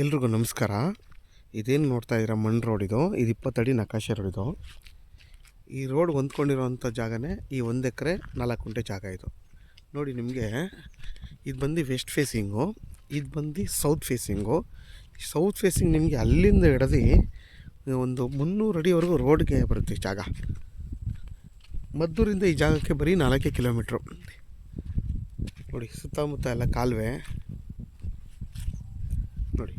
ಎಲ್ರಿಗೂ ನಮಸ್ಕಾರ. ಇದೇನು ನೋಡ್ತಾ ಇದ್ದೀರಾ, ಮಣ್ಣು ರೋಡ್ ಇದು 20 ಅಡಿ ನಕಾಶೆ ರೋಡ್ ಇದು. ಈ ರೋಡ್ ಹೊಂದ್ಕೊಂಡಿರೋವಂಥ ಜಾಗನೇ ಈ 1 ಎಕರೆ 4 ಗುಂಟೆ ಜಾಗ ಇದು. ನೋಡಿ, ನಿಮಗೆ ಇದು ಬಂದು ವೆಸ್ಟ್ ಫೇಸಿಂಗು, ಇದು ಬಂದು ಸೌತ್ ಫೇಸಿಂಗು. ಸೌತ್ ಫೇಸಿಂಗ್ ನಿಮಗೆ ಅಲ್ಲಿಂದ ಹಿಡಿದು ಒಂದು 300 ಅಡಿವರೆಗೂ ರೋಡ್ಗೆ ಬರುತ್ತೆ ಜಾಗ. ಮದ್ದೂರಿಂದ ಈ ಜಾಗಕ್ಕೆ ಬರೀ 4 ಕಿಲೋಮೀಟ್ರು. ನೋಡಿ, ಸುತ್ತಮುತ್ತ ಎಲ್ಲ ಕಾಲುವೆ. ನೋಡಿ,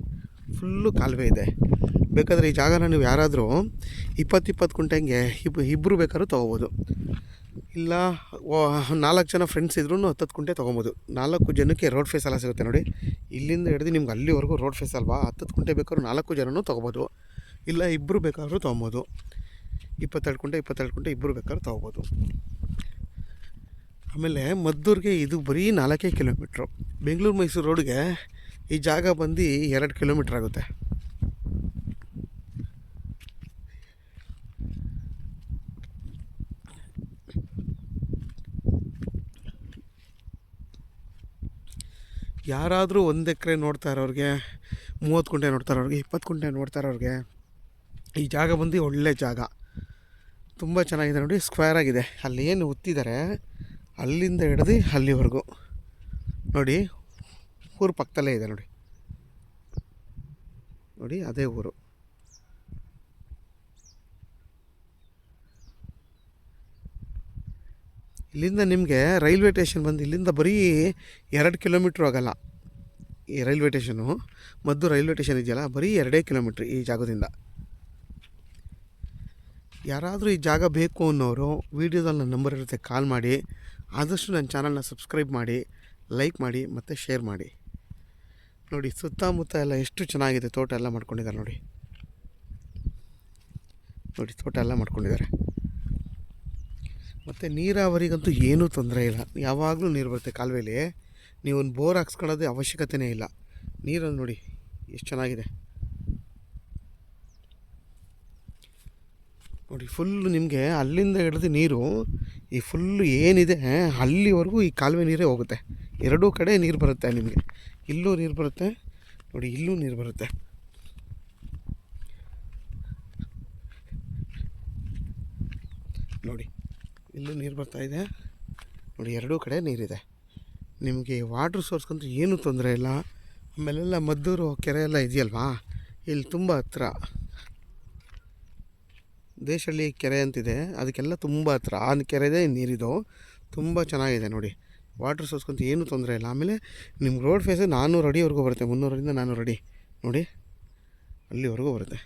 ಫುಲ್ಲು ಕಾಲುವೆ ಇದೆ. ಬೇಕಾದರೆ ಈ ಜಾಗನ ನೀವು ಯಾರಾದರೂ 20 ಗುಂಟೆಗೆ ಇಬ್ಬರು ಬೇಕಾದ್ರೂ ತೊಗೋಬೋದು. ಇಲ್ಲ 4 ಜನ ಫ್ರೆಂಡ್ಸ್ ಇದ್ರೂ 10 ಗುಂಟೆ ತೊಗೊಬೋದು. 4 ಜನಕ್ಕೆ ರೋಡ್ ಫೇಸ್ ಎಲ್ಲ ಸಿಗುತ್ತೆ. ನೋಡಿ, ಇಲ್ಲಿಂದ ಹಿಡಿದು ನಿಮ್ಗೆ ಅಲ್ಲಿವರೆಗೂ ರೋಡ್ ಫೇಸ್ ಅಲ್ವಾ. 10 ಗುಂಟೆ ಬೇಕಾದ್ರೂ 4 ಜನನೂ ತೊಗೋಬೋದು. ಇಲ್ಲ ಇಬ್ಬರು ಬೇಕಾದ್ರೂ ತೊಗೊಬೋದು. 22 ಗುಂಟೆ ಇಬ್ಬರು ಬೇಕಾದ್ರೂ ತೊಗೋಬೋದು. ಆಮೇಲೆ ಮದ್ದೂರಿಗೆ ಇದು ಬರೀ 4 ಕಿಲೋಮೀಟ್ರು. ಬೆಂಗಳೂರು ಮೈಸೂರು ರೋಡ್ಗೆ ಈ ಜಾಗ ಬಂದು 2 ಕಿಲೋಮೀಟ್ರ್ ಆಗುತ್ತೆ. ಯಾರಾದರೂ 1 ಎಕರೆ ನೋಡ್ತಾ ಇರೋರಿಗೆ, 30 ಗುಂಟೆ ನೋಡ್ತಾ ಇರೋರಿಗೆ, 20 ಗುಂಟೆ ನೋಡ್ತಾ ಇರೋರಿಗೆ ಈ ಜಾಗ ಬಂದು ಒಳ್ಳೆ ಜಾಗ. ತುಂಬ ಚೆನ್ನಾಗಿದೆ. ನೋಡಿ, ಸ್ಕ್ವೇರ್ ಆಗಿದೆ. ಅಲ್ಲಿ ಏನು ಉತ್ತಿದ್ದಾರೆ ಅಲ್ಲಿಂದ ಹಿಡಿದು ಅಲ್ಲಿವರೆಗೂ. ನೋಡಿ, ಊರು ಪಕ್ಕದಲ್ಲೇ ಇದೆ. ನೋಡಿ ನೋಡಿ ಅದೇ ಊರು. ಇಲ್ಲಿಂದ ನಿಮಗೆ ರೈಲ್ವೆ ಸ್ಟೇಷನ್ ಬಂದು ಇಲ್ಲಿಂದ ಬರೀ 2 ಕಿಲೋಮೀಟ್ರ್ ಆಗೋಲ್ಲ. ಈ ರೈಲ್ವೆ ಸ್ಟೇಷನು, ಮದ್ದು ರೈಲ್ವೆ ಸ್ಟೇಷನ್ ಇದೆಯಲ್ಲ, ಬರೀ 2 ಕಿಲೋಮೀಟ್ರ್ ಈ ಜಾಗದಿಂದ. ಯಾರಾದರೂ ಈ ಜಾಗ ಬೇಕು ಅನ್ನೋರು ವೀಡಿಯೋದಲ್ಲಿ ನನ್ನ ನಂಬರ್ ಇರುತ್ತೆ, ಕಾಲ್ ಮಾಡಿ. ಆದಷ್ಟು ನನ್ನ ಚಾನಲ್ನ ಸಬ್ಸ್ಕ್ರೈಬ್ ಮಾಡಿ, ಲೈಕ್ ಮಾಡಿ ಮತ್ತು ಶೇರ್ ಮಾಡಿ. ನೋಡಿ, ಸುತ್ತಮುತ್ತ ಎಲ್ಲ ಎಷ್ಟು ಚೆನ್ನಾಗಿದೆ. ತೋಟ ಎಲ್ಲ ಮಾಡ್ಕೊಂಡಿದ್ದಾರೆ. ನೋಡಿ ನೋಡಿ ತೋಟ ಎಲ್ಲ ಮಾಡ್ಕೊಂಡಿದ್ದಾರೆ. ಮತ್ತು ನೀರಾವರಿಗಂತೂ ಏನೂ ತೊಂದರೆ ಇಲ್ಲ. ಯಾವಾಗಲೂ ನೀರು ಬರುತ್ತೆ ಕಾಲುವೆಲಿ. ನೀವು ಒಂದು ಬೋರ್ ಹಾಕ್ಸ್ಕೊಳ್ಳೋದೇ ಅವಶ್ಯಕತೆಯೇ ಇಲ್ಲ. ನೀರನ್ನು ನೋಡಿ ಎಷ್ಟು ಚೆನ್ನಾಗಿದೆ. ನೋಡಿ, ಫುಲ್ಲು ನಿಮಗೆ ಅಲ್ಲಿಂದ ಹಿಡಿದು ನೀರು ಈ ಫುಲ್ಲು ಏನಿದೆ ಅಲ್ಲಿವರೆಗೂ ಈ ಕಾಲುವೆ ನೀರೇ ಹೋಗುತ್ತೆ. ಎರಡೂ ಕಡೆ ನೀರು ಬರುತ್ತೆ. ನಿಮಗೆ ಇಲ್ಲೂ ನೀರು ಬರುತ್ತೆ, ನೋಡಿ ಇಲ್ಲೂ ನೀರು ಬರುತ್ತೆ. ನೋಡಿ, ಇಲ್ಲೂ ನೀರು ಬರ್ತಾಯಿದೆ. ನೋಡಿ, ಎರಡೂ ಕಡೆ ನೀರಿದೆ. ನಿಮಗೆ ವಾಟ್ರ್ ಸೋರ್ಸ್ಗಂತೂ ಏನೂ ತೊಂದರೆ ಇಲ್ಲ. ಆಮೇಲೆಲ್ಲ ಮದ್ದೂರು ಕೆರೆ ಎಲ್ಲ ಇದೆಯಲ್ವಾ, ಇಲ್ಲಿ ತುಂಬ ಹತ್ರ. ದೇಶಹಳ್ಳಿ ಕೆರೆ ಅಂತಿದೆ, ಅದಕ್ಕೆಲ್ಲ ತುಂಬ ಹತ್ರ. ಆ ಕೆರೆದೇ ನೀರಿದು ತುಂಬ ಚೆನ್ನಾಗಿದೆ. ನೋಡಿ, ವಾಟ್ರ್ ಸೋರ್ಸ್ಗಂತೂ ಏನೂ ತೊಂದರೆ ಇಲ್ಲ. ಆಮೇಲೆ ನಿಮ್ಮ ರೋಡ್ ಫೇಸೇ 400 ಅಡಿವರೆಗೂ ಬರುತ್ತೆ. 300ರಿಂದ 400 ಅಡಿ ನೋಡಿ, ಅಲ್ಲಿವರೆಗೂ ಬರುತ್ತೆ.